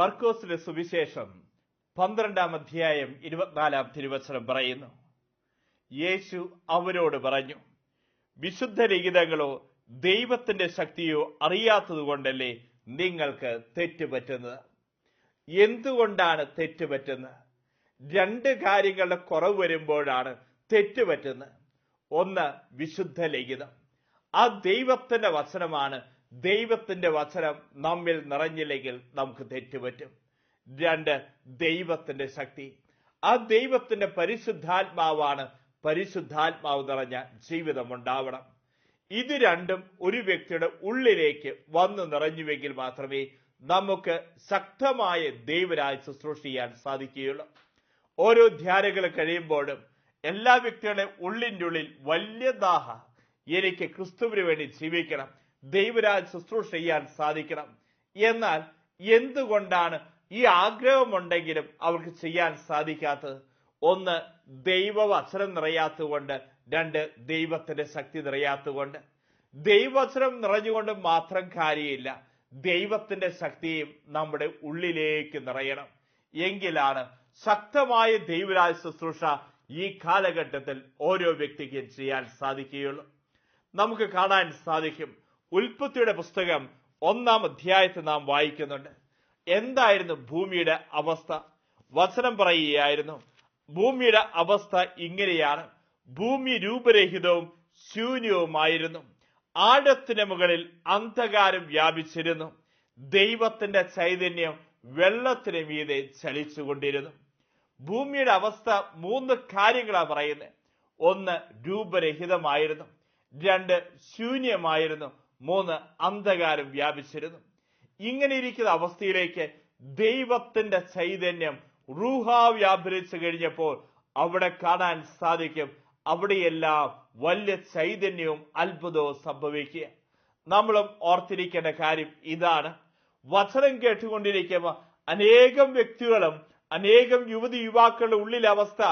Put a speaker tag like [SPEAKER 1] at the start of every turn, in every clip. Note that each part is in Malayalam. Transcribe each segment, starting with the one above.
[SPEAKER 1] മർക്കോസിന്റെ സുവിശേഷം 12-ാം അധ്യായം 24-ാം തിരുവചനം പറയുന്നു, യേശു അവരോട് പറഞ്ഞു, വിശുദ്ധ ലിഖിതങ്ങളോ ദൈവത്തിന്റെ ശക്തിയോ അറിയാത്തതുകൊണ്ടല്ലേ നിങ്ങൾക്ക് തെറ്റുപറ്റുന്നത്. എന്തുകൊണ്ടാണ് തെറ്റുപറ്റുന്നത്? രണ്ട് കാര്യങ്ങളുടെ കുറവ് വരുമ്പോഴാണ് തെറ്റുപറ്റുന്നത്. ഒന്ന്, വിശുദ്ധ ലിഖിതം. ആ ദൈവത്തിന്റെ വചനമാണ്. ദൈവത്തിന്റെ വചനം നമ്മിൽ നിറഞ്ഞില്ലെങ്കിൽ നമുക്ക് തെറ്റുപറ്റും. രണ്ട്, ദൈവത്തിന്റെ ശക്തി. ആ ദൈവത്തിന്റെ പരിശുദ്ധാത്മാവാണ്. പരിശുദ്ധാത്മാവ് നിറഞ്ഞ ജീവിതം ഉണ്ടാവണം. ഇത് രണ്ടും ഒരു വ്യക്തിയുടെ ഉള്ളിലേക്ക് വന്നു നിറഞ്ഞുവെങ്കിൽ മാത്രമേ നമുക്ക് ശക്തമായ ദൈവരാജ്യം ശുശ്രൂഷ ചെയ്യാൻ സാധിക്കുകയുള്ളൂ. ഓരോ ധ്യാനങ്ങൾ കഴിയുമ്പോഴും എല്ലാ വ്യക്തികളുടെ ഉള്ളിൻ്റെ ഉള്ളിൽ വലിയ ദാഹ, എനിക്ക് ക്രിസ്തുവിന് വേണ്ടി ജീവിക്കണം, ദൈവരാജ്യം ശുശ്രൂഷ ചെയ്യാൻ സാധിക്കണം. എന്നാൽ എന്തുകൊണ്ടാണ് ഈ ആഗ്രഹമുണ്ടെങ്കിലും അവർക്ക് ചെയ്യാൻ സാധിക്കാത്തത്? ഒന്ന്, ദൈവവചനം നിറയാത്തതുകൊണ്ട്. രണ്ട്, ദൈവത്തിന്റെ ശക്തി നിറയാത്തതുകൊണ്ട്. ദൈവവചനം നിറഞ്ഞുകൊണ്ട് മാത്രം കാര്യമില്ല, ദൈവത്തിന്റെ ശക്തിയും നമ്മുടെ ഉള്ളിലേക്ക് നിറയണം. എങ്കിലാണ് ശക്തമായ ദൈവരാജ്യ ശുശ്രൂഷ ഈ കാലഘട്ടത്തിൽ ഓരോ വ്യക്തിക്കും ചെയ്യാൻ സാധിക്കുകയുള്ളൂ. നമുക്ക് കാണാൻ സാധിക്കും, ഉൽപ്പത്തിയുടെ പുസ്തകം 1-ാം അധ്യായത്തിൽ നാം വായിക്കുന്നുണ്ട്. എന്തായിരുന്നു ഭൂമിയുടെ അവസ്ഥ? വചനം പറയുകയായിരുന്നു, ഭൂമിയുടെ അവസ്ഥ ഇങ്ങനെയാണ്: ഭൂമി രൂപരഹിതവും ശൂന്യവുമായിരുന്നു, ആഴത്തിന് മുകളിൽ അന്ധകാരം വ്യാപിച്ചിരുന്നു, ദൈവത്തിന്റെ ചൈതന്യം വെള്ളത്തിന് മീതെ ചലിച്ചുകൊണ്ടിരുന്നു. ഭൂമിയുടെ അവസ്ഥ 3 കാര്യങ്ങളാണ് പറയുന്നത്. ഒന്ന്, രൂപരഹിതമായിരുന്നു. രണ്ട്, ശൂന്യമായിരുന്നു. 3, അന്ധകാരം വ്യാപിച്ചിരുന്നു. ഇങ്ങനെ ഇരിക്കുന്ന അവസ്ഥയിലേക്ക് ദൈവത്തിന്റെ ചൈതന്യം റൂഹ വ്യാപരിച്ചു കഴിഞ്ഞപ്പോൾ അവിടെ കാണാൻ സാധിക്കും, അവിടെയെല്ലാം വലിയ ചൈതന്യവും അത്ഭുതവും സംഭവിക്കുക. നമ്മളും ഓർത്തിരിക്കേണ്ട കാര്യം ഇതാണ്. വചനം കേട്ടുകൊണ്ടിരിക്കുമ്പോൾ അനേകം വ്യക്തികളും അനേകം യുവതി യുവാക്കളുടെ ഉള്ളിലെ അവസ്ഥ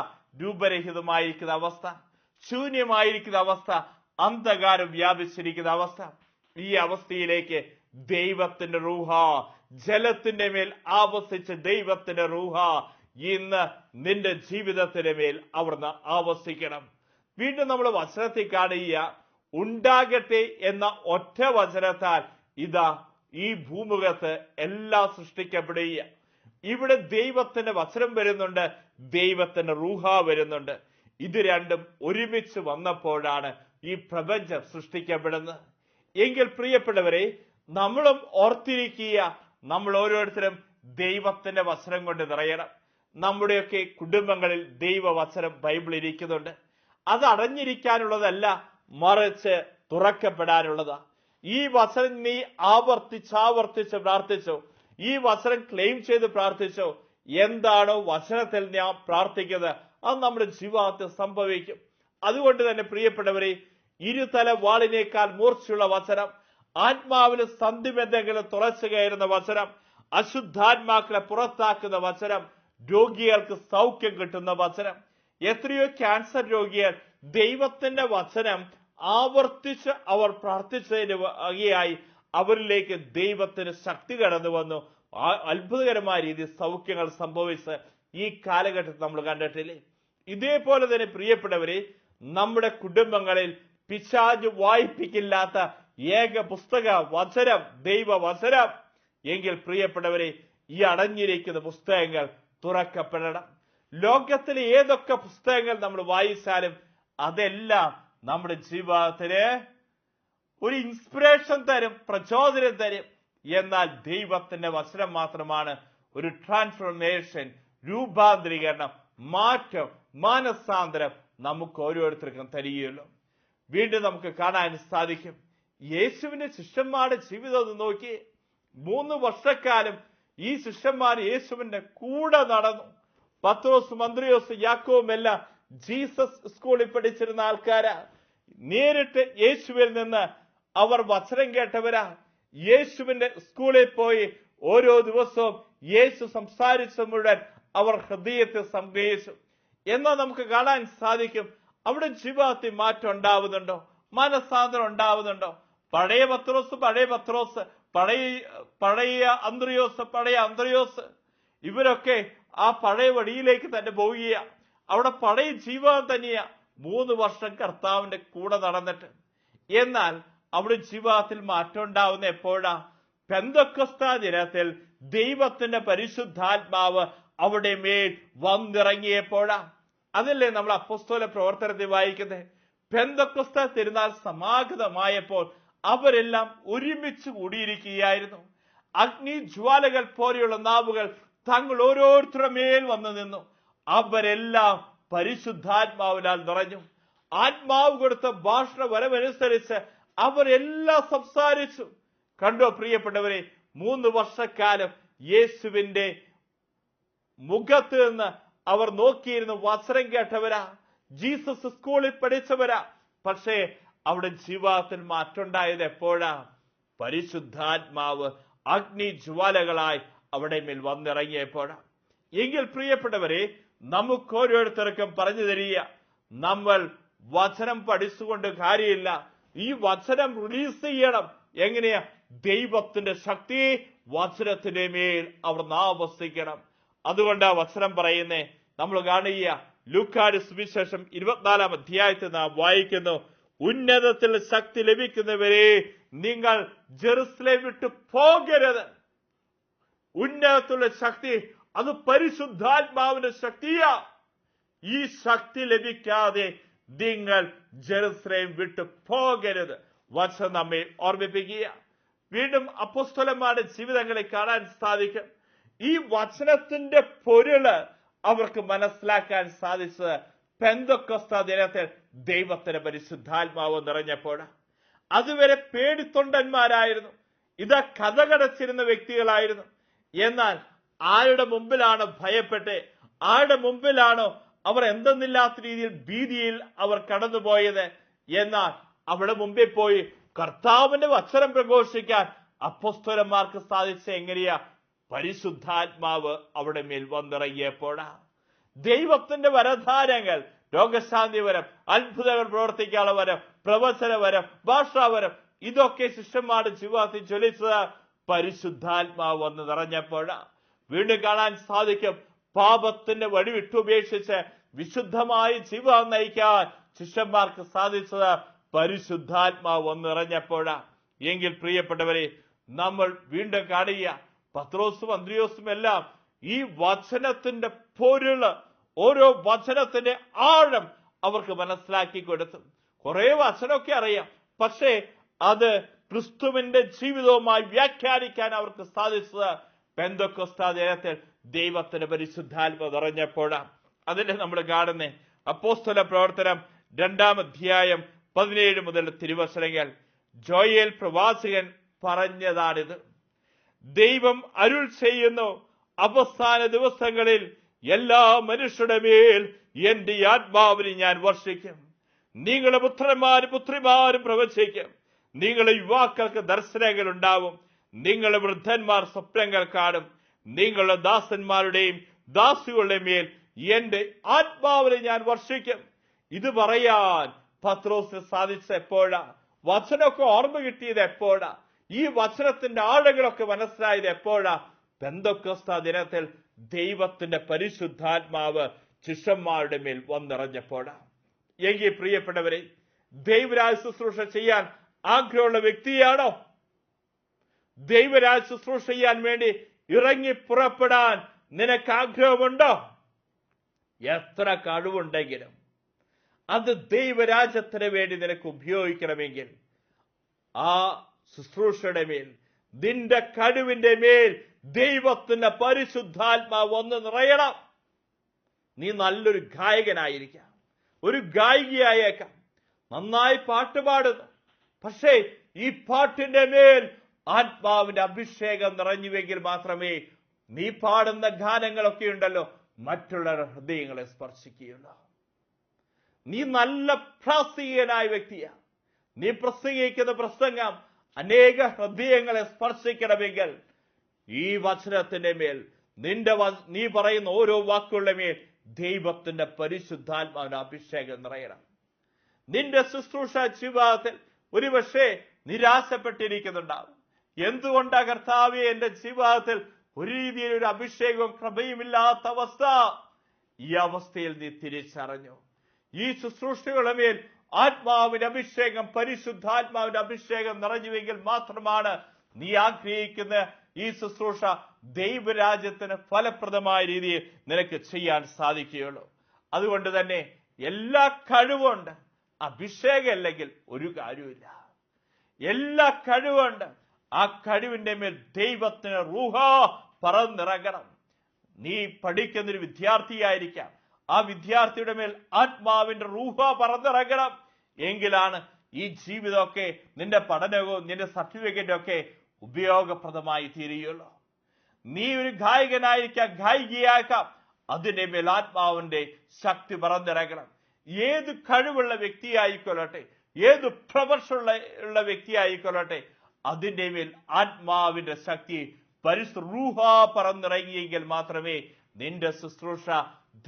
[SPEAKER 1] രൂപരഹിതമായിരിക്കുന്ന അവസ്ഥ, ശൂന്യമായിരിക്കുന്ന അവസ്ഥ, അന്ധകാരം വ്യാപിച്ചിരിക്കുന്ന അവസ്ഥ. ഈ അവസ്ഥയിലേക്ക് ദൈവത്തിന്റെ റൂഹ, ജലത്തിന്റെ മേൽ ആവസിച്ച ദൈവത്തിന്റെ റൂഹ ഇന്ന് നിന്റെ ജീവിതത്തിന്റെ മേൽ അവിടുന്ന് ആവസിക്കണം. വീണ്ടും നമ്മൾ വചനത്തിൽ കാണുക, ഉണ്ടാകട്ടെ എന്ന ഒറ്റ വചനത്താൽ ഇതാ ഈ ഭൂമുഖത്ത് എല്ലാം സൃഷ്ടിക്കപ്പെടുക. ഇവിടെ ദൈവത്തിന്റെ വചനം വരുന്നുണ്ട്, ദൈവത്തിന്റെ റൂഹ വരുന്നുണ്ട്. ഇത് രണ്ടും ഒരുമിച്ച് വന്നപ്പോഴാണ് ഈ പ്രപഞ്ചം സൃഷ്ടിക്കപ്പെടുന്നത്. എങ്കിൽ പ്രിയപ്പെട്ടവരെ, നമ്മളും ഓർത്തിരിക്കുക, നമ്മൾ ഓരോരുത്തരും ദൈവത്തിന്റെ വചനം കൊണ്ട് നിറയണം. നമ്മുടെയൊക്കെ കുടുംബങ്ങളിൽ ദൈവവചനം ബൈബിൾ ഇരിക്കുന്നുണ്ട്. അത് അടഞ്ഞിരിക്കാനുള്ളതല്ല, മറിച്ച് തുറക്കപ്പെടാനുള്ളതാ. ഈ വചനം നീ ആവർത്തിച്ച് പ്രാർത്ഥിച്ചോ, ഈ വചനം ക്ലെയിം ചെയ്ത് പ്രാർത്ഥിച്ചോ, എന്താണോ വചനത്തിൽ ഞാൻ പ്രാർത്ഥിക്കുന്നത് അത് നമ്മുടെ ജീവിതത്തിൽ സംഭവിക്കും. അതുകൊണ്ട് തന്നെ പ്രിയപ്പെട്ടവരെ, ഇരുതല വാളിനേക്കാൾ മൂർച്ചയുള്ള വചനം, ആത്മാവിന് സന്ധിബന്ധങ്ങളെ തുളച്ചു കയറുന്ന വചനം, അശുദ്ധാത്മാക്കളെ പുറത്താക്കുന്ന വചനം, രോഗികൾക്ക് സൗഖ്യം കിട്ടുന്ന വചനം. എത്രയോ ക്യാൻസർ രോഗികൾ ദൈവത്തിന്റെ വചനം ആവർത്തിച്ച് അവർ പ്രാർത്ഥിച്ചതിന് വകയായി അവരിലേക്ക് ദൈവത്തിന് ശക്തി കടന്നു വന്നു. അത്ഭുതകരമായ രീതിയിൽ സൗഖ്യങ്ങൾ സംഭവിച്ച് ഈ കാലഘട്ടത്തിൽ നമ്മൾ കണ്ടിട്ടില്ലേ? ഇതേപോലെ തന്നെ പ്രിയപ്പെട്ടവരെ, നമ്മുടെ കുടുംബങ്ങളിൽ പിശാച് വായിപ്പിക്കില്ലാത്ത ഏക പുസ്തക വചനം ദൈവവചനം. എങ്കിൽ പ്രിയപ്പെട്ടവരെ, ഈ അടഞ്ഞിരിക്കുന്ന പുസ്തകങ്ങൾ തുറക്കപ്പെടണം. ലോകത്തിലെ ഏതൊക്കെ പുസ്തകങ്ങൾ നമ്മൾ വായിച്ചാലും അതെല്ലാം നമ്മുടെ ജീവിതത്തിന് ഒരു ഇൻസ്പിറേഷൻ തരും, പ്രചോദനം തരും. എന്നാൽ ദൈവത്തിന്റെ വചനം മാത്രമാണ് ഒരു ട്രാൻസ്ഫോർമേഷൻ, രൂപാന്തരീകരണം, മാറ്റം, മാനസാന്തരം നമുക്ക് ഓരോരുത്തർക്കും തരികയുള്ളൂ. വീണ്ടും നമുക്ക് കാണാൻ സാധിക്കും, യേശുവിന്റെ ശിഷ്യന്മാരുടെ ജീവിതം ഒന്ന് നോക്കി. 3 വർഷക്കാലം ഈ ശിഷ്യന്മാർ യേശുവിന്റെ കൂടെ നടന്നു. പത്രോസും അന്ത്രയോസും യാക്കോബും എല്ലാം ജീസസ് സ്കൂളിൽ പഠിച്ചിരുന്ന ആൾക്കാരാ. നേരിട്ട് യേശുവിൽ നിന്ന് അവർ വചനം കേട്ടവരാ. യേശുവിന്റെ സ്കൂളിൽ പോയി ഓരോ ദിവസവും യേശു സംസാരിച്ച മുഴുവൻ അവർ ഹൃദയത്തിൽ സംഗ്രഹിച്ചു. എന്നാൽ നമുക്ക് കാണാൻ സാധിക്കും, അവിടെ ജീവിതത്തിൽ മാറ്റം ഉണ്ടാവുന്നുണ്ടോ? മനസാന്തരം ഉണ്ടാവുന്നുണ്ടോ? പഴയ പത്രോസ് പഴയ അന്ത്രയോസ് ഇവരൊക്കെ ആ പഴയ വഴിയിലേക്ക് തന്നെ പോവുക. അവിടെ പഴയ ജീവിതം തന്നെയാ 3 വർഷം കർത്താവിന്റെ കൂടെ നടന്നിട്ട്. എന്നാൽ അവിടെ ജീവിതത്തിൽ മാറ്റം ഉണ്ടാവുന്ന എപ്പോഴാ? പെന്തക്കോസ്താ ദിനത്തിൽ ദൈവത്തിന്റെ പരിശുദ്ധാത്മാവ് അവിടെ മേൽ വന്നിറങ്ങിയപ്പോഴാ. അതല്ലേ നമ്മൾ അപ്പോസ്തല പ്രവർത്തനത്തിൽ വായിക്കുന്നത്. പെന്തക്കോസ്താ തിരുനാൾ സമാഗതമായപ്പോൾ അവരെല്ലാം ഒരുമിച്ച് കൂടിയിരിക്കുകയായിരുന്നു. അഗ്നി ജ്വാലകൾ പോലെയുള്ള നാവുകൾ തങ്ങൾ ഓരോരുത്തരുടെ മേൽ വന്നു നിന്നു. അവരെല്ലാം പരിശുദ്ധാത്മാവിനാൽ നിറഞ്ഞു. ആത്മാവ് കൊടുത്ത ഭാഷണ വരവനുസരിച്ച് അവരെല്ലാം സംസാരിച്ചു. കണ്ടോ പ്രിയപ്പെട്ടവരെ, 3 വർഷക്കാലം യേശുവിന്റെ മുഖത്ത് നിന്ന് അവർ നോക്കിയിരുന്ന് വചനം കേട്ടവരാ, ജീസസ് സ്കൂളിൽ പഠിച്ചവരാ. പക്ഷേ അവിടെ ജീവിതത്തിൽ മാറ്റമുണ്ടായത് എപ്പോഴാ? പരിശുദ്ധാത്മാവ് അഗ്നി ജ്വാലകളായി അവിടെ മേൽ വന്നിറങ്ങിയപ്പോഴാ. എങ്കിൽ പ്രിയപ്പെട്ടവരെ, നമുക്ക് ഓരോരുത്തർക്കും പറഞ്ഞു തരിക, നമ്മൾ വചനം പഠിച്ചുകൊണ്ട് കാര്യമില്ല. ഈ വചനം റിലീസ് ചെയ്യണം. എങ്ങനെയാ? ദൈവത്തിന്റെ ശക്തി വചനത്തിന്റെ മേൽ അവർ ആവസിക്കണം. അതുകൊണ്ടാ വചനം പറയുന്നേ. നമ്മൾ കാണുക, ലൂക്കായുടെ സുവിശേഷം 24-ാം അധ്യായത്തിൽ നാം വായിക്കുന്നു, ഉന്നതത്തിൽ ശക്തി ലഭിക്കുന്നവരെ നിങ്ങൾ ജെറുസലേം വിട്ടു പോകരുത്. ഉന്നതത്തിലുള്ള ശക്തി അത് പരിശുദ്ധാത്മാവിന്റെ ശക്തിയാ. ഈ ശക്തി ലഭിക്കാതെ നിങ്ങൾ ജെറുസലേം വിട്ടു പോകരുത്. വചനം നമ്മെ ഓർമ്മിപ്പിക്കുക. വീണ്ടും അപ്പോസ്തലന്മാരുടെ ജീവിതങ്ങളെ കാണാൻ സാധിക്കും. ഈ വചനത്തിന്റെ പൊരുള് അവർക്ക് മനസ്സിലാക്കാൻ സാധിച്ചത് പെന്തക്കോസ്താ ദിനത്തിൽ ദൈവത്തിന്റെ പരിശുദ്ധാത്മാവ് നിറഞ്ഞപ്പോഴാണ്. അതുവരെ പേടിത്തൊണ്ടന്മാരായിരുന്നു, ഇതാ കഥകടച്ചിരുന്ന വ്യക്തികളായിരുന്നു. എന്നാൽ ആരുടെ മുമ്പിലാണ് ഭയപ്പെട്ട്, ആരുടെ മുമ്പിലാണോ അവർ എന്തെന്നില്ലാത്ത രീതിയിൽ ഭീതിയിൽ അവർ കടന്നുപോയത്? എന്നാൽ അവിടെ മുമ്പിൽ പോയി കർത്താവിന്റെ വചനം പ്രഘോഷിക്കാൻ അപ്പോസ്തലന്മാർക്ക് സാധിച്ച എങ്ങനെയാ? പരിശുദ്ധാത്മാവ് അവിടെ മേൽ വന്നിറങ്ങിയപ്പോഴാ. ദൈവത്തിന്റെ വരദാനങ്ങൾ, രോഗശാന്തി വരം, അത്ഭുതങ്ങൾ പ്രവർത്തിക്കാനുള്ള വരം, പ്രവചന വരം, ഭാഷാവരം, ഇതൊക്കെ ശിഷ്യന്മാരുടെ ജീവിതത്തിൽ ജ്വലിച്ചത് പരിശുദ്ധാത്മാവ് വന്ന് നിറഞ്ഞപ്പോഴാ. വീണ്ടും കാണാൻ സാധിക്കും, പാപത്തിന്റെ വഴി വിട്ടുപേക്ഷിച്ച് വിശുദ്ധമായി ജീവിതം നയിക്കാൻ ശിഷ്യന്മാർക്ക് സാധിച്ചത് പരിശുദ്ധാത്മാവ് വന്ന് നിറഞ്ഞപ്പോഴാ. എങ്കിൽ പ്രിയപ്പെട്ടവരെ, നമ്മൾ വീണ്ടും കാണുക, പത്രോസും അന്ത്രയോസും എല്ലാം ഈ വചനത്തിന്റെ പൊരുള്, ഓരോ വചനത്തിന്റെ ആഴം അവർക്ക് മനസ്സിലാക്കി കൊടുത്തു. കുറെ വചനമൊക്കെ അറിയാം, പക്ഷേ അത് ക്രിസ്തുവിന്റെ ജീവിതവുമായി വ്യാഖ്യാനിക്കാൻ അവർക്ക് സാധിച്ചത് പെന്തക്കോസ്താ ദിനത്തിൽ ദൈവത്തിന്റെ പരിശുദ്ധാത്മാവ് നിറഞ്ഞപ്പോഴാണ്. അതിനെ നമ്മൾ കാണുന്നേ അപ്പോസ്തല പ്രവർത്തനം 2-ാം അധ്യായം 17 മുതൽ തിരുവചനങ്ങൾ. ജോയേൽ പ്രവാചകൻ പറഞ്ഞതാണിത്. ദൈവം അരുൾ ചെയ്യുന്നു, അവസാന ദിവസങ്ങളിൽ എല്ലാ മനുഷ്യരുടെ മേൽ എന്റെ ആത്മാവിനെ ഞാൻ വർഷിക്കും. നിങ്ങളുടെ പുത്രന്മാരും പുത്രിമാരും പ്രവചിക്കും. നിങ്ങളുടെ യുവാക്കൾക്ക് ദർശനങ്ങൾ ഉണ്ടാവും. നിങ്ങളുടെ വൃദ്ധന്മാർ സ്വപ്നങ്ങൾ കാണും. നിങ്ങളുടെ ദാസന്മാരുടെയും ദാസികളുടെയും മേൽ എന്റെ ആത്മാവിനെ ഞാൻ വർഷിക്കും. ഇത് പറയാൻ പത്രോസിന് സാധിച്ച എപ്പോഴാ? വചനമൊക്കെ ഓർമ്മ കിട്ടിയത് എപ്പോഴാ? ഈ വചനത്തിന്റെ ആഴങ്ങളൊക്കെ മനസ്സിലായത് എപ്പോഴാ? പെന്തക്കോസ്താ ദിനത്തിൽ ദൈവത്തിന്റെ പരിശുദ്ധാത്മാവ് ശിഷ്യന്മാരുടെ മേൽ വന്നിറഞ്ഞപ്പോഴാ. എങ്കിൽ പ്രിയപ്പെട്ടവരെ, ദൈവരാജ ശുശ്രൂഷ ചെയ്യാൻ ആഗ്രഹമുള്ള വ്യക്തിയാണോ? ദൈവരാജ ശുശ്രൂഷ ചെയ്യാൻ വേണ്ടി ഇറങ്ങി പുറപ്പെടാൻ നിനക്ക് ആഗ്രഹമുണ്ടോ? എത്ര കഴിവുണ്ടെങ്കിലും അത് ദൈവരാജ്യത്തിന് വേണ്ടി നിനക്ക് ഉപയോഗിക്കണമെങ്കിൽ ആ ശുശ്രൂഷയുടെ മേൽ, നിന്റെ കഴിവിന്റെ മേൽ ദൈവത്തിന്റെ പരിശുദ്ധാത്മാവ് വന്ന് നിറയണം. നീ നല്ലൊരു ഗായകനായിരിക്കാം, ഒരു ഗായികയായേക്കാം, നന്നായി പാട്ടുപാടുന്നു. പക്ഷേ ഈ പാട്ടിന്റെ മേൽ ആത്മാവിന്റെ അഭിഷേകം നിറഞ്ഞുവെങ്കിൽ മാത്രമേ നീ പാടുന്ന ഗാനങ്ങളൊക്കെ ഉണ്ടല്ലോ മറ്റുള്ളവരുടെ ഹൃദയങ്ങളെ സ്പർശിക്കുകയുള്ളൂ. നീ നല്ല പ്രാസംഗികനായ വ്യക്തിയാ. നീ പ്രസംഗിക്കുന്ന പ്രസംഗം അനേക ഹൃദയങ്ങളെ സ്പർശിക്കണമെങ്കിൽ ഈ വചനത്തിന്റെ മേൽ, നീ പറയുന്ന ഓരോ വാക്കുകളുടെ മേൽ ദൈവത്തിന്റെ പരിശുദ്ധാത്മാവിന്റെ അഭിഷേകം നിറയണം. നിന്റെ ശുശ്രൂഷ ജീവിതത്തിൽ ഒരുപക്ഷെ നിരാശപ്പെട്ടിരിക്കുന്നുണ്ടാവും. എന്തുകൊണ്ടാ കർത്താവേ എന്റെ ജീവിതത്തിൽ ഒരു രീതിയിൽ ഒരു അഭിഷേകവും കൃപയുമില്ലാത്ത അവസ്ഥ? ഈ അവസ്ഥയിൽ നീ തിരിച്ചറിഞ്ഞു. ഈ ശുശ്രൂഷകളുടെ മേൽ ആത്മാവിന്റെ അഭിഷേകം, പരിശുദ്ധാത്മാവിന്റെ അഭിഷേകം നിറഞ്ഞുവെങ്കിൽ മാത്രമാണ് നീ ആഗ്രഹിക്കുന്ന ഈ ശുശ്രൂഷ ദൈവരാജ്യത്തിന് ഫലപ്രദമായ രീതിയിൽ നിനക്ക് ചെയ്യാൻ സാധിക്കുകയുള്ളൂ. അതുകൊണ്ട് തന്നെ എല്ലാ കഴിവുണ്ട്, അഭിഷേകം അല്ലെങ്കിൽ ഒരു കാര്യമില്ല. എല്ലാ കഴിവുണ്ട്, ആ കഴിവിന്റെ മേൽ ദൈവത്തിന് റൂഹ പറന്നിറങ്ങണം. നീ പഠിക്കുന്നൊരു വിദ്യാർത്ഥിയായിരിക്കാം, ആ വിദ്യാർത്ഥിയുടെ മേൽ ആത്മാവിന്റെ റൂഹ പറന്നിറങ്ങണം. എങ്കിലാണ് ഈ ജീവിതമൊക്കെ, നിന്റെ പഠനവും നിന്റെ സർട്ടിഫിക്കറ്റും ഒക്കെ ഉപയോഗപ്രദമായി തീരുകയുള്ളൂ. നീ ഒരു ഗായകനായിരിക്കാം, ഗായികയാക്കാം, അതിന്റെ മേൽ ആത്മാവിന്റെ ശക്തി പറന്നിറങ്ങണം. ഏത് കഴിവുള്ള വ്യക്തിയായിക്കൊള്ളട്ടെ, ഏത് പ്രൊഫഷനുള്ള വ്യക്തിയായിക്കൊള്ളട്ടെ, അതിന്റെ മേൽ ആത്മാവിന്റെ ശക്തി പരിശുദ്ധ പറന്നിറങ്ങിയെങ്കിൽ മാത്രമേ നിന്റെ ശുശ്രൂഷ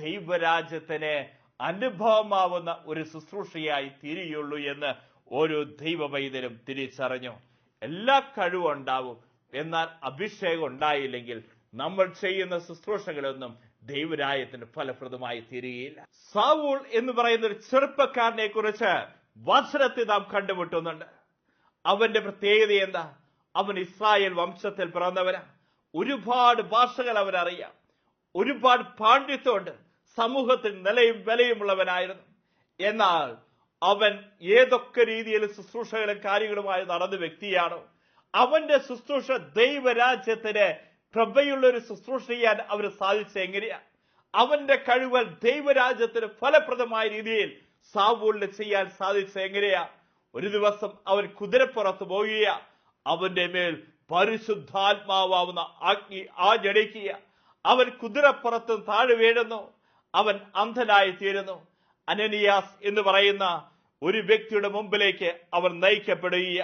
[SPEAKER 1] ദൈവരാജ്യത്തിന് അനുഭവമാവുന്ന ഒരു ശുശ്രൂഷയായി തീരുകയുള്ളൂ എന്ന് ഓരോ ദൈവവൈദ്യരും തിരിച്ചറിഞ്ഞു. എല്ലാ കഴിവുണ്ടാവും, എന്നാൽ അഭിഷേകം ഉണ്ടായില്ലെങ്കിൽ നമ്മൾ ചെയ്യുന്ന ശുശ്രൂഷകളൊന്നും ദൈവരാജ്യത്തിന് ഫലപ്രദമായി തീരുകയില്ല. സാവൂൾ എന്ന് പറയുന്ന ഒരു ചെറുപ്പക്കാരനെ കുറിച്ച് വചനത്തിൽ നാം കണ്ടുമുട്ടുന്നുണ്ട്. അവന്റെ പ്രത്യേകത എന്താ? അവൻ ഇസ്രായേൽ വംശത്തിൽ പിറന്നവനാ. ഒരുപാട് ഭാഷകൾ അവനറിയാം, ഒരുപാട് പാണ്ഡിത്യമുണ്ട്, സമൂഹത്തിൽ നിലയും വിലയുമുള്ളവനായിരുന്നു. എന്നാൽ അവൻ ഏതൊക്കെ രീതിയിൽ ശുശ്രൂഷകളും കാര്യങ്ങളുമായി നടന്ന വ്യക്തിയാണോ, അവന്റെ ശുശ്രൂഷ ദൈവരാജ്യത്തിന് കൃപയുള്ള ഒരു ശുശ്രൂഷ ചെയ്യാൻ അവന് സാധിച്ച എങ്ങനെയാ? അവന്റെ കഴിവുകൾ ദൈവരാജ്യത്തിന് ഫലപ്രദമായ രീതിയിൽ സാവൂളിന് ചെയ്യാൻ സാധിച്ച എങ്ങനെയാ? ഒരു ദിവസം അവൻ കുതിരപ്പുറത്ത് പോവുക, അവന്റെ മേൽ പരിശുദ്ധാത്മാവുന്ന അഗ്നി ആഞ്ഞടിക്കുക. അവൻ കുതിരപ്പുറത്ത് താഴെ വീഴുന്നു, അവൻ അന്ധനായി തീരുന്നു. അനനിയാസ് എന്ന് പറയുന്ന ഒരു വ്യക്തിയുടെ മുമ്പിലേക്ക് അവൻ നയിക്കപ്പെടുക.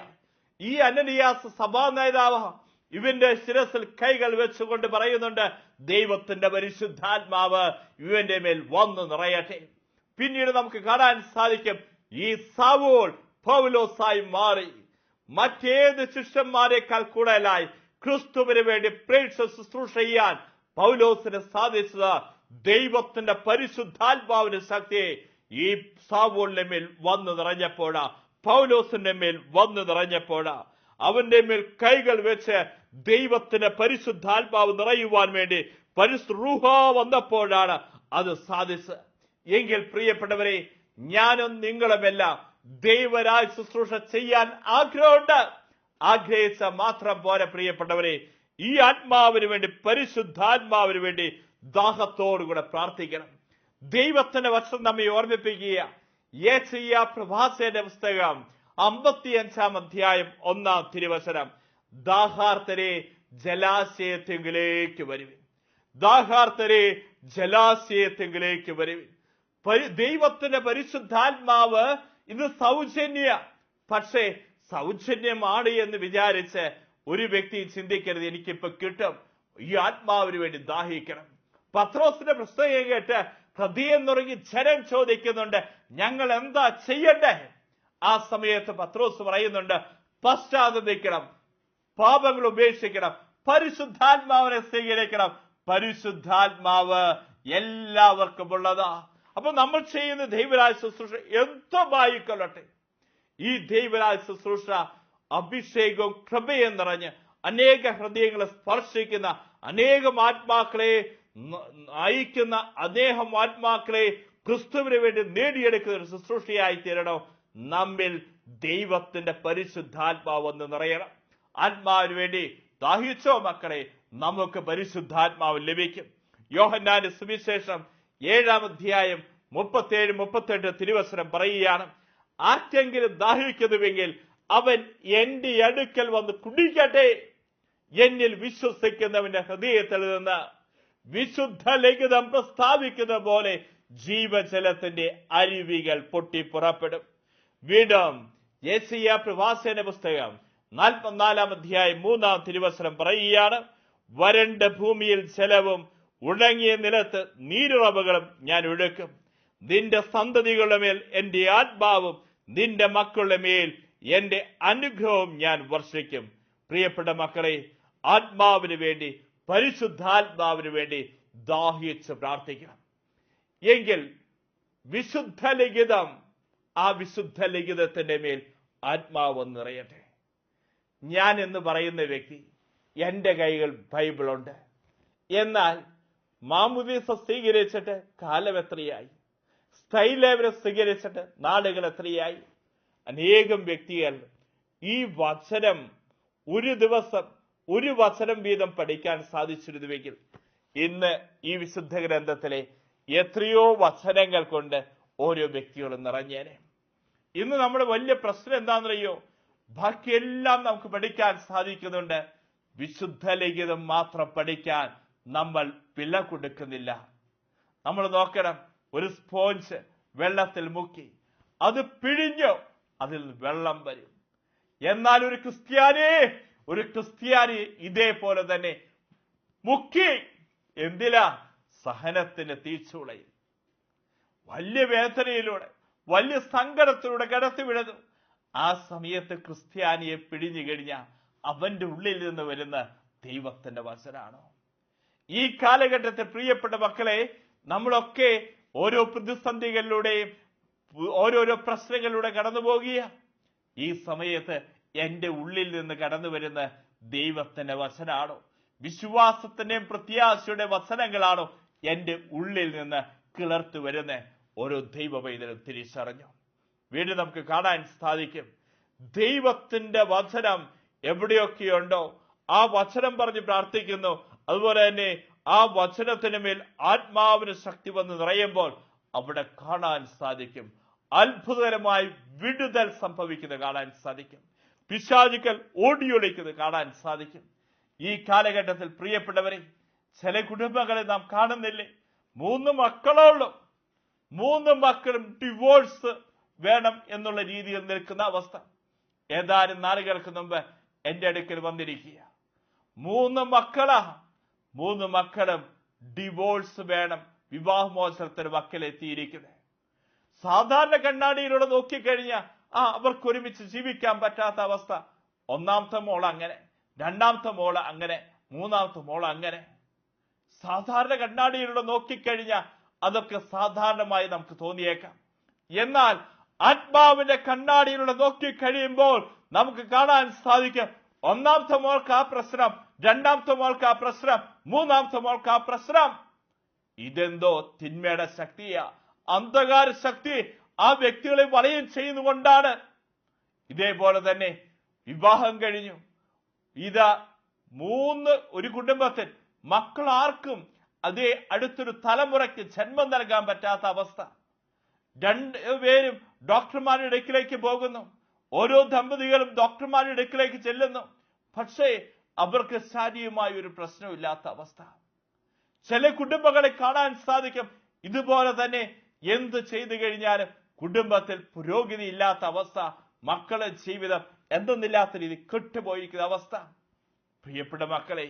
[SPEAKER 1] ഈ അനനിയാസ് സഭാ നേതാവ് ഇവന്റെ ശിരസിൽ കൈകൾ വെച്ചുകൊണ്ട് പറയുന്നുണ്ട്, ദൈവത്തിന്റെ പരിശുദ്ധാത്മാവ് ഇവന്റെ മേൽ വന്നു നിറയട്ടെ. പിന്നീട് നമുക്ക് കാണാൻ സാധിക്കും, ഈ സാവൂൾ പൗലോസായി മാറി. മറ്റേത് ശിഷ്യന്മാരെക്കാൾ കൂടുതലായി ക്രിസ്തുവിന് വേണ്ടി പ്രേക്ഷിത ശുശ്രൂഷ ചെയ്യാൻ പൗലോസിന് സാധിച്ചത് ദൈവത്തിന്റെ പരിശുദ്ധാത്മാവിന്റെ ശക്തി ഈ സാവൂളിന്റെ മേൽ വന്നു നിറഞ്ഞപ്പോഴാ, പൗലോസിന്റെ മേൽ വന്നു നിറഞ്ഞപ്പോഴാ. അവന്റെ മേൽ കൈകൾ വെച്ച് ദൈവത്തിന്റെ പരിശുദ്ധാത്മാവ് നിറയുവാൻ വേണ്ടി പരിശുദ്ധ വന്നപ്പോഴാണ് അത് സാധിച്ചത്. എങ്കിൽ പ്രിയപ്പെട്ടവരെ, ഞാനും നിങ്ങളുമെല്ലാം ദൈവരാജ് ശുശ്രൂഷ ചെയ്യാൻ ആഗ്രഹമുണ്ട്. ആഗ്രഹിച്ച മാത്രം പോരെ പ്രിയപ്പെട്ടവരെ, ഈ ആത്മാവിന് വേണ്ടി, പരിശുദ്ധാത്മാവിന് വേണ്ടി ദാഹത്തോടുകൂടെ പ്രാർത്ഥിക്കണം. ദൈവത്തിന്റെ വചനം നമ്മെ ഓർമ്മിപ്പിക്കുക. യെശയ്യാ പ്രവാചകന്റെ പുസ്തകം 55-ാം അധ്യായം 1-ാം തിരുവചനം, ദാഹാർത്തരെ ജലാശയത്തെങ്കിലേക്ക് വരുവിൻ, ദാഹാർത്തരെ ജലാശയത്തെങ്കിലേക്ക് വരുവിൻ. ദൈവത്തിന്റെ പരിശുദ്ധാത്മാവ് ഇത് സൗജന്യ, പക്ഷേ സൗജന്യമാണ് എന്ന് വിചാരിച്ച് ഒരു വ്യക്തി ചിന്തിക്കരുത്, എനിക്കിപ്പോ കിട്ടും. ഈ ആത്മാവിന് വേണ്ടി ദാഹിക്കണം. പത്രോസിന്റെ പുസ്തകം കേട്ട് ഹൃദയം നുറുങ്ങി ജനം ചോദിക്കുന്നുണ്ട്, ഞങ്ങൾ എന്താ ചെയ്യണ്ടേ? ആ സമയത്ത് പത്രോസ് പറയുന്നുണ്ട്, പശ്ചാത്തപിക്കണം, പാപങ്ങൾ ഉപേക്ഷിക്കണം, പരിശുദ്ധാത്മാവിനെ സ്വീകരിക്കണം. പരിശുദ്ധാത്മാവ് എല്ലാവർക്കും ഉള്ളതാ. അപ്പൊ നമ്മൾ ചെയ്യുന്ന ദൈവരാജ ശുശ്രൂഷ എന്തുമായിക്കൊള്ളട്ടെ, ഈ ദൈവരാജ ശുശ്രൂഷ അഭിഷേകവും കൃപയും നിറഞ്ഞ് അനേക ഹൃദയങ്ങളെ സ്പർശിക്കുന്ന, അനേകം ആത്മാക്കളെ നയിക്കുന്ന, അനേകം ആത്മാക്കളെ ക്രിസ്തുവിന് വേണ്ടി നേടിയെടുക്കുന്ന ഒരു ശുശ്രൂഷയായി തീരണം. നമ്മിൽ ദൈവത്തിന്റെ പരിശുദ്ധാത്മാവ് ഒന്ന് നിറയണം. ആത്മാവിന് വേണ്ടി ദാഹിച്ചോ മക്കളെ, നമുക്ക് പരിശുദ്ധാത്മാവ് ലഭിക്കും. യോഹന്നാന്റെ സുവിശേഷം 7-ാം അധ്യായം 37-38 തിരുവചനം പറയുകയാണ്, ആർക്കെങ്കിലും ദാഹിക്കുന്നുവെങ്കിൽ അവൻ എന്റെ അടുക്കൽ വന്ന് കുടിക്കട്ടെ. എന്നിൽ വിശ്വസിക്കുന്നവന്റെ ഹൃദയത്തിൽ നിന്ന് വിശുദ്ധ ലിഖിതം പ്രസ്താവിക്കുന്ന പോലെ ജീവജലത്തിന്റെ അരുവികൾ പൊട്ടി പുറപ്പെടും. വീണ്ടും യെശയ്യാ പ്രവാചകന്റെ പുസ്തകം 44-ാം അധ്യായം 3-ാം തിരുവചനം പറയുകയാണ്, വരണ്ട ഭൂമിയിൽ ജലവും ഉണങ്ങിയ നിലത്ത് നീരുറവുകളും ഞാൻ ഒഴുക്കും. നിന്റെ സന്തതികളുടെ മേൽ എന്റെ ആത്മാവും നിന്റെ മക്കളുടെ മേൽ എന്റെ അനുഗ്രഹവും ഞാൻ വർഷിക്കും. പ്രിയപ്പെട്ട മക്കളെ, ആത്മാവിന് വേണ്ടി, പരിശുദ്ധാത്മാവിന് വേണ്ടി ദാഹിച്ച് പ്രാർത്ഥിക്കണം. എങ്കിൽ വിശുദ്ധ ലിഖിതം, ആ വിശുദ്ധ ലിഖിതത്തിന്റെ മേൽ ആത്മാവ് നിറയട്ടെ. ഞാൻ എന്ന് പറയുന്ന വ്യക്തി, എൻ്റെ കൈകൾ ബൈബിളുണ്ട്. എന്നാൽ മാമുദീസ സ്വീകരിച്ചിട്ട് കാലം എത്രയായി? സ്ഥൈലേവനം സ്വീകരിച്ചിട്ട് നാളുകൾ എത്രയായി? അനേകം വ്യക്തികൾ ഈ വചനം ഒരു ദിവസം ഒരു വചനം വീതം പഠിക്കാൻ സാധിച്ചിരുന്നുവെങ്കിൽ ഇന്ന് ഈ വിശുദ്ധ ഗ്രന്ഥത്തിലെ എത്രയോ വചനങ്ങൾ കൊണ്ട് ഓരോ വ്യക്തികളും നിറഞ്ഞേനെ. ഇന്ന് നമ്മുടെ വലിയ പ്രശ്നം എന്താണെന്നറിയോ? ബാക്കിയെല്ലാം നമുക്ക് പഠിക്കാൻ സാധിക്കുന്നുണ്ട്, വിശുദ്ധ ലിഖിതം മാത്രം പഠിക്കാൻ നമ്മൾ വില കൊടുക്കുന്നില്ല. നമ്മൾ നോക്കണം, ഒരു സ്പോഞ്ച് വെള്ളത്തിൽ മുക്കി അത് പിഴിഞ്ഞോ അതിൽ വെള്ളം വരും. എന്നാൽ ഒരു ക്രിസ്ത്യാനി ഇതേപോലെ തന്നെ മുക്കി എന്തിലാ? സഹനത്തിന് തീച്ചൂളയിൽ വലിയ വേദനയിലൂടെ വലിയ സങ്കടത്തിലൂടെ കടത്തിവിടുന്നു. ആ സമയത്ത് ക്രിസ്ത്യാനിയെ പിഴിഞ്ഞു കഴിഞ്ഞാൽ അവന്റെ ഉള്ളിൽ നിന്ന് വരുന്ന ദൈവത്തിന്റെ വചനാണോ? ഈ കാലഘട്ടത്തിൽ പ്രിയപ്പെട്ട മക്കളെ, നമ്മളൊക്കെ ഓരോ പ്രതിസന്ധികളിലൂടെയും ഓരോരോ പ്രശ്നങ്ങളിലൂടെ കടന്നു പോകുക. ഈ സമയത്ത് എന്റെ ഉള്ളിൽ നിന്ന് കടന്നു വരുന്ന ദൈവത്തിന്റെ വചനാണോ? വിശ്വാസത്തിന്റെയും പ്രത്യാശയുടെ വചനങ്ങളാണോ എന്റെ ഉള്ളിൽ നിന്ന് കിളർത്തു വരുന്ന ഓരോ ദൈവ പൈതലും തിരിച്ചറിഞ്ഞു. വീണ്ടും നമുക്ക് കാണാൻ സാധിക്കും, ദൈവത്തിന്റെ വചനം എവിടെയൊക്കെയുണ്ടോ ആ വചനം പറഞ്ഞ് പ്രാർത്ഥിക്കുന്നു. അതുപോലെ തന്നെ ആ വചനത്തിന് മേൽ ആത്മാവിന് ശക്തി വന്ന് നിറയുമ്പോൾ അവിടെ കാണാൻ സാധിക്കും, അത്ഭുതകരമായി വിടുതൽ സംഭവിക്കുന്നത് കാണാൻ സാധിക്കും. പിശാചുക്കൾ ഓടിയൊളിക്കുന്നത് കാണാൻ സാധിക്കും. ഈ കാലഘട്ടത്തിൽ പ്രിയപ്പെട്ടവരെ, ചില കുടുംബങ്ങളെ നാം കാണുന്നില്ലേ? 3 മക്കളുള്ളൂ, 3 മക്കളും ഡിവോഴ്സ് വേണം എന്നുള്ള രീതിയിൽ നിൽക്കുന്ന അവസ്ഥ. ഏതാനും നാളുകൾക്ക് മുമ്പ് എന്റെ അടുക്കൽ വന്നിരിക്കുക. 3 മക്കളാ, 3 മക്കളും ഡിവോഴ്സ് വേണം, വിവാഹമോചനത്തിന് മക്കളെത്തിയിരിക്കുന്നത്. സാധാരണ കണ്ണാടിയിലൂടെ നോക്കിക്കഴിഞ്ഞാൽ അവർക്ക് ഒരുമിച്ച് ജീവിക്കാൻ പറ്റാത്ത അവസ്ഥ. 1ാമത്തെ മോൾ അങ്ങനെ, 2ാമത്തെ മോള് അങ്ങനെ, 3ാമത്തെ മോള് അങ്ങനെ. സാധാരണ കണ്ണാടിയിലൂടെ നോക്കിക്കഴിഞ്ഞാൽ അതൊക്കെ സാധാരണമായി നമുക്ക് തോന്നിയേക്കാം. എന്നാൽ ആത്മാവിന്റെ കണ്ണാടിയിലൂടെ നോക്കിക്കഴിയുമ്പോൾ നമുക്ക് കാണാൻ സാധിക്കും, 1ാമത്തെ മോൾക്ക് ആ പ്രശ്നം, 2ാമത്തെ മോൾക്ക് ആ പ്രശ്നം, 3ാമത്തെ മോൾക്ക് ആ പ്രശ്നം. ഇതെന്തോ തിന്മയുടെ ശക്തിയാ, അന്ധകാര ശക്തി ആ വ്യക്തികളെ വലയം ചെയ്യുന്നുകൊണ്ടാണ്. ഇതേപോലെ തന്നെ വിവാഹം കഴിഞ്ഞു, ഇതാ 3 ഒരു കുടുംബത്തിൽ മക്കൾ ആർക്കും അതേ അടുത്തൊരു തലമുറയ്ക്ക് ജന്മം നൽകാൻ പറ്റാത്ത അവസ്ഥ. 2 പേരും ഡോക്ടർമാരുടെ അടുക്കിലേക്ക് പോകുന്നു. ഓരോ ദമ്പതികളും ഡോക്ടർമാരുടെ അടുക്കിലേക്ക് ചെല്ലുന്നു. പക്ഷേ അവർക്ക് ശാരീരികമായ ഒരു പ്രശ്നമില്ലാത്ത അവസ്ഥ. ചില കുടുംബങ്ങളെ കാണാൻ സാധിക്കും, ഇതുപോലെ തന്നെ എന്ത് ചെയ്തു കഴിഞ്ഞാലും കുടുംബത്തിൽ പുരോഗതി ഇല്ലാത്ത അവസ്ഥ, മക്കളുടെ ജീവിതം എന്തെന്നില്ലാത്ത രീതി കെട്ടുപോയിരിക്കുന്ന അവസ്ഥ. പ്രിയപ്പെട്ട മക്കളെ,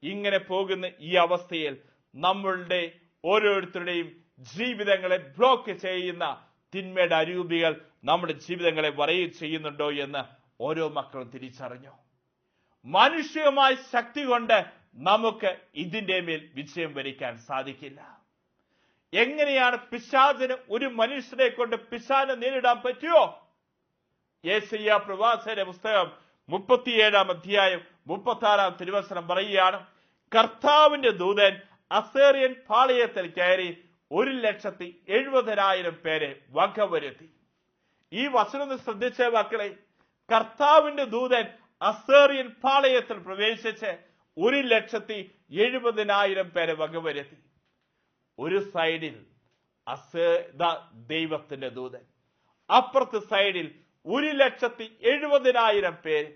[SPEAKER 1] ഇങ്ങനെ പോകുന്ന ഈ അവസ്ഥയിൽ നമ്മളുടെ ഓരോരുത്തരുടെയും ജീവിതങ്ങളെ ബ്ലോക്ക് ചെയ്യുന്ന തിന്മയുടെ അരൂപികൾ നമ്മുടെ ജീവിതങ്ങളെ വലയം ചെയ്യുന്നുണ്ടോ എന്ന് ഓരോ മക്കളും തിരിച്ചറിഞ്ഞു. മാനുഷികമായ ശക്തി കൊണ്ട് നമുക്ക് ഇതിന്റെ മേൽ വിജയം വരിക്കാൻ സാധിക്കില്ല. എങ്ങനെയാണ് പിശാചിന് ഒരു മനുഷ്യനെ കൊണ്ട് പിശാചിനെ നേരിടാൻ പറ്റുമോ? യെശയ്യാ പ്രവാചകന്റെ പുസ്തകം 37-ാം അധ്യായം 36-ാം തിരുവചനം പറയുകയാണ്, കർത്താവിന്റെ ദൂതൻ അസേറിയൻ പാളയത്തിൽ കയറി 1,70,000 പേരെ വകവരുത്തി. ഈ വചനം ശ്രദ്ധിച്ച മക്കളെ, കർത്താവിന്റെ ദൂതൻ അസേറിയൻ പാളയത്തിൽ പ്രവേശിച്ച് 1,70,000 പേരെ വകവരുത്തി. ഒരു സൈഡിൽ ദൈവത്തിന്റെ ദൂതൻ, അപ്പുറത്തെ സൈഡിൽ 1,70,000 പേര്.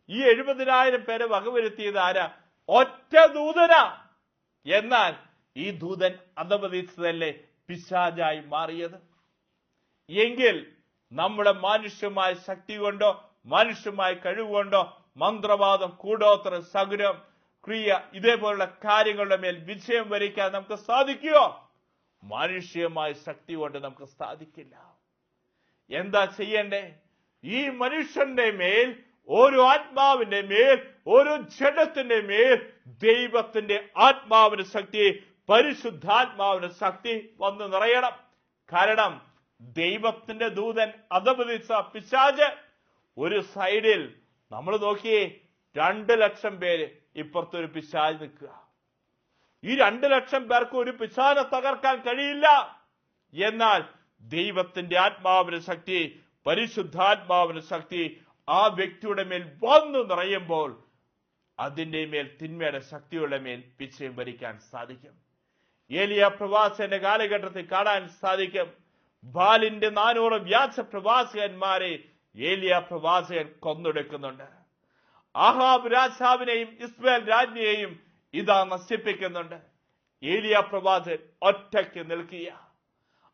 [SPEAKER 1] ഈ 70,000 പേരെ വകവരുത്തിയത് ആരാ? ഒറ്റ ദൂതനാ. എന്നാൽ ഈ ദൂതൻ അധപതിച്ചതല്ലേ പിശാചായി മാറിയത്? എങ്കിൽ നമ്മുടെ മാനുഷ്യമായ ശക്തി കൊണ്ടോ മനുഷ്യമായ കഴിവുകൊണ്ടോ മന്ത്രവാദം, കൂടോത്രം, ശകുനം, ക്രിയ ഇതേപോലുള്ള കാര്യങ്ങളുടെ മേൽ വിജയം വരിക്കാൻ നമുക്ക് സാധിക്കുമോ? മാനുഷ്യമായ ശക്തി കൊണ്ട് നമുക്ക് സാധിക്കില്ല. എന്താ ചെയ്യണ്ടേ? ഈ മനുഷ്യന്റെ മേൽ ഓരോ ആത്മാവിന്റെ മേൽ, ഓരോ ജഡത്തിന്റെ മേൽ ദൈവത്തിന്റെ ആത്മാവിന് ശക്തി, പരിശുദ്ധാത്മാവിന് ശക്തി വന്ന് നിറയണം. കാരണം ദൈവത്തിന്റെ ദൂതൻ അധപതിച്ച പിശാച് ഒരു സൈഡിൽ, നമ്മൾ നോക്കിയേ, 2 ലക്ഷം പേര് ഇപ്പുറത്തൊരു പിശാച് നിൽക്കുക. ഈ 2 ലക്ഷം പേർക്ക് ഒരു പിശാചിനെ തകർക്കാൻ കഴിയില്ല. എന്നാൽ ദൈവത്തിന്റെ ആത്മാവിന് ശക്തി, പരിശുദ്ധാത്മാവിന് ശക്തി ആ വ്യക്തിയുടെ മേൽ വന്നു നിറയുമ്പോൾ അതിന്റെ മേൽ, തിന്മയുടെ ശക്തിയുടെ മേൽ വിജയം ഭരിക്കാൻ സാധിക്കും. ഏലിയ പ്രവാചകന്റെ കാലഘട്ടത്തിൽ കാണാൻ സാധിക്കും. ബാലിന്റെ 400 വ്യാജ പ്രവാചകന്മാരെ ഏലിയ പ്രവാചകൻ കൊന്നൊടുക്കുന്നുണ്ട്. ആഹാബ് രാജാവിനെയും ഇസ്രായേൽ രാജ്ഞിയെയും ഇതാ നശിപ്പിക്കുന്നുണ്ട്. ഏലിയ പ്രവാചകൻ ഒറ്റയ്ക്ക് നിൽക്കുക.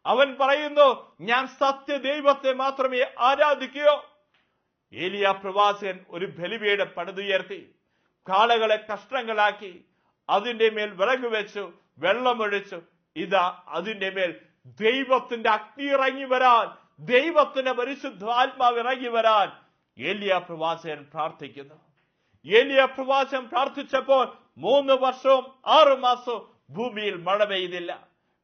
[SPEAKER 1] അവൻ പറയുന്നു, ഞാൻ സത്യദൈവത്തെ മാത്രമേ ആരാധിക്കൂ. ഏലിയ പ്രവാചകൻ ഒരു ബലിപീഠം പണിതുയർത്തി, കാളകളെ കഷ്ണങ്ങളാക്കി, അതിന്റെ മേൽ വിറക് വെച്ചു, വെള്ളമൊഴിച്ചു. ഇതാ അതിന്റെ മേൽ ദൈവത്തിന്റെ അഗ്നി ഇറങ്ങി വരാൻ, ദൈവത്തിന്റെ പരിശുദ്ധാത്മാവ് ഇറങ്ങി വരാൻ ഏലിയ പ്രവാചകൻ പ്രാർത്ഥിക്കുന്നു. ഏലിയ പ്രവാചകൻ പ്രാർത്ഥിച്ചപ്പോൾ 3 വർഷവും 6 മാസവും ഭൂമിയിൽ മഴ പെയ്തില്ല.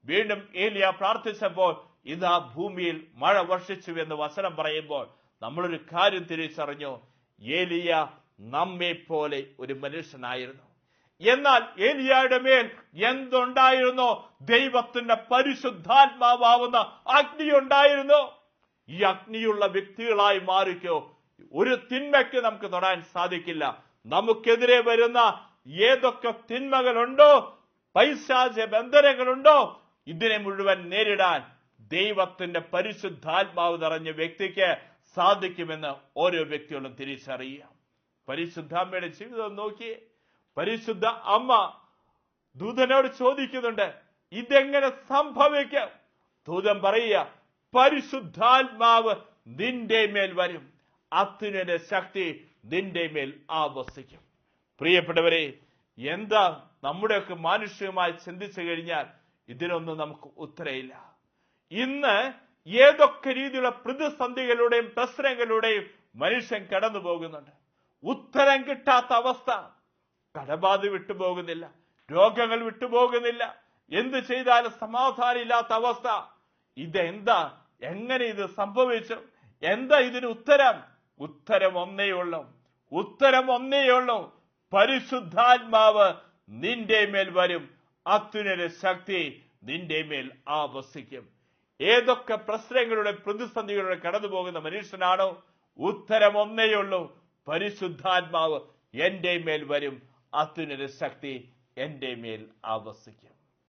[SPEAKER 1] വീണ്ടും ഏലിയ പ്രാർത്ഥിച്ചപ്പോൾ ഇതാ ഭൂമിയിൽ മഴ വർഷിച്ചു എന്ന് വചനം പറയുമ്പോൾ നമ്മളൊരു കാര്യം തിരിച്ചറിഞ്ഞു. ഏലിയ നമ്മെ പോലെ ഒരു മനുഷ്യനായിരുന്നു. എന്നാൽ ഏലിയയുടെ മേൽ എന്തുണ്ടായിരുന്നോ? ദൈവത്തിന്റെ പരിശുദ്ധാത്മാവുന്ന അഗ്നി ഉണ്ടായിരുന്നു. ഈ അഗ്നിയുള്ള വ്യക്തികളായി മാറിക്കോ. ഒരു തിന്മയ്ക്ക് നമുക്ക് തൊടാൻ സാധിക്കില്ല. നമുക്കെതിരെ വരുന്ന ഏതൊക്കെ തിന്മകളുണ്ടോ, പൈശാചിക ബന്ധനങ്ങളുണ്ടോ, ഇതിനെ മുഴുവൻ നേരിടാൻ ദൈവത്തിന്റെ പരിശുദ്ധാത്മാവ് നിറഞ്ഞ വ്യക്തിക്ക് സാധിക്കുമെന്ന് ഓരോ വ്യക്തികളും തിരിച്ചറിയുക. പരിശുദ്ധ അമ്മയുടെ ജീവിതം നോക്കിയേ. പരിശുദ്ധ അമ്മ ദൂതനോട് ചോദിക്കുന്നുണ്ട്, ഇതെങ്ങനെ സംഭവിക്കും? ദൂതൻ പറയുക, പരിശുദ്ധാത്മാവ് നിന്റെ മേൽ വരും, അത്യുന്നതന്റെ ശക്തി നിന്റെ മേൽ ആവസിക്കും. പ്രിയപ്പെട്ടവരെ, എന്താ നമ്മുടെയൊക്കെ മാനുഷികമായി ചിന്തിച്ചു കഴിഞ്ഞാൽ ഇതിനൊന്നും നമുക്ക് ഉത്തരയില്ല. ഇന്ന് ഏതൊക്കെ രീതിയിലുള്ള പ്രതിസന്ധികളുടെയും പ്രശ്നങ്ങളുടെയും മനുഷ്യൻ കടന്നു പോകുന്നുണ്ട്. ഉത്തരം കിട്ടാത്ത അവസ്ഥ. കടബാധ വിട്ടുപോകുന്നില്ല, രോഗങ്ങൾ വിട്ടുപോകുന്നില്ല, എന്ത് ചെയ്താലും സമാധാനം ഇല്ലാത്ത അവസ്ഥ. ഇതെന്താ? എങ്ങനെ ഇത് സംഭവിച്ചു? എന്താ ഇതിന് ഉത്തരം? ഉത്തരം ഒന്നേയുള്ളൂ. ഉത്തരം ഒന്നേയുള്ളൂ. പരിശുദ്ധാത്മാവ് നിന്റെ മേൽ വരും, അത്യുന്നത ശക്തി നിന്റെ മേൽ ആവസിക്കും. ഏതൊക്കെ പ്രശ്നങ്ങളുടെ പ്രതിസന്ധികളുടെ കടന്നു പോകുന്ന മനുഷ്യനാണോ? ഉത്തരം ഒന്നേയുള്ളൂ. പരിശുദ്ധാത്മാവ് എന്റെ മേൽ വരും, അത്യുന്നത ശക്തി എന്റെ മേൽ ആവസിക്കും.